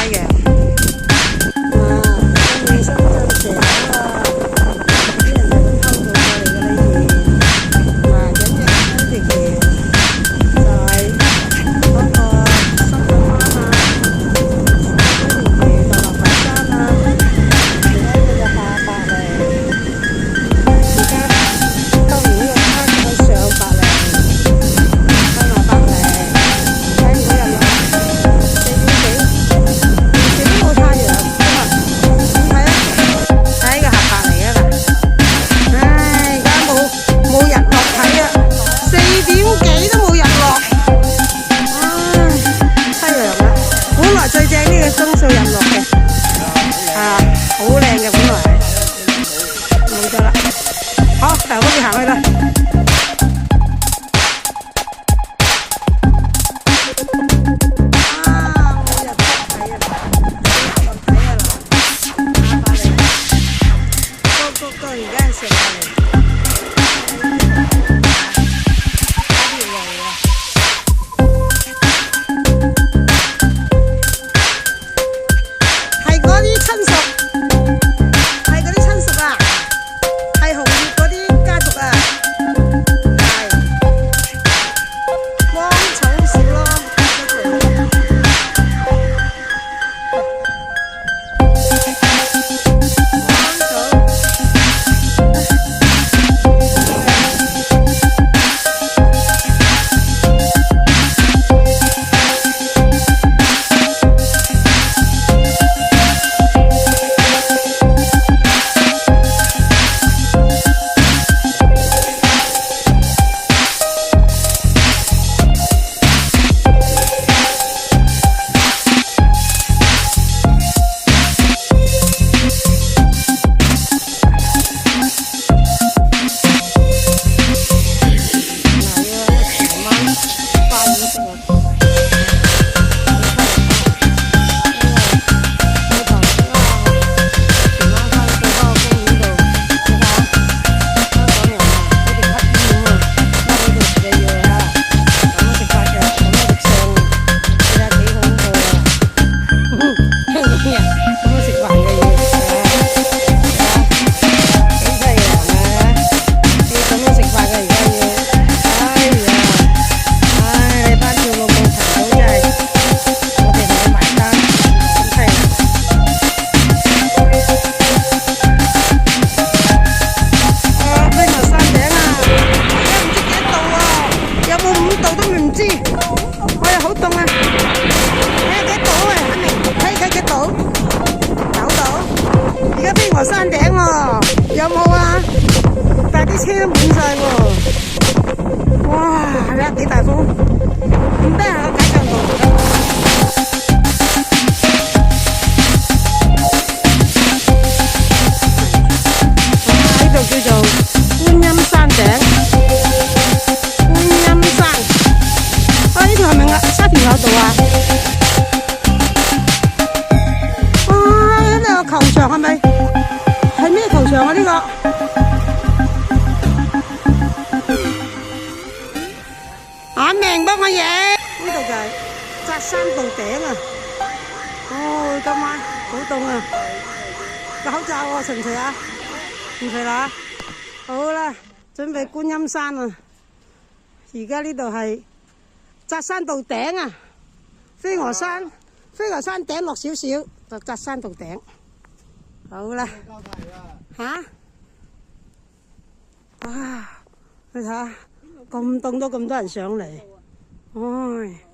陽。啊，中意深圳蛇啊！啲人就咁偷渡過嚟嘅呢邊。啊，緊緊呢條橋就係嗰個深圳灣啊，嗰條橋就落佛山啊，而家佢就下白嚟。而家當然呢個卡佢上白嚟，加埋白嚟，睇唔到日落，4點幾都冇太陽今日。點睇啊？睇個下白嚟啊嗱！唉，而家冇日落睇啊，4點幾都冇日落，唉，淒涼啦！本來最正呢個鐘數日落嘅，好靚嘅本來，冇咗啦。好，嗱，我哋行去啦。冇日落睇啊！冇日落睇啊嗱，下白嚟，個而家係上白嚟。係嗰啲親屬，係嗰啲親屬啊，係紅葉嗰啲家族啊，係芒草少咯，山頂喎，有冇啊？但係啲車滿晒喎，哇！睇下幾大風，唔得啊！解降度。呢度叫做觀音山頂，觀音山。啊！呢條係咪沙田坳道啊？哇！呢個球場係咪？係咩球場啊？呢個眼明幫我影，呢度就係扎山道頂啊！哦，今晚好凍啊！個口罩喎，除唔除啊？唔除啦！好啦，準備觀音山啊！而家呢度係扎山道頂啊！飛鵝山頂落少少就扎山道頂。好啦，吓？哇！你睇下，咁凍都咁多人上嚟，唉〜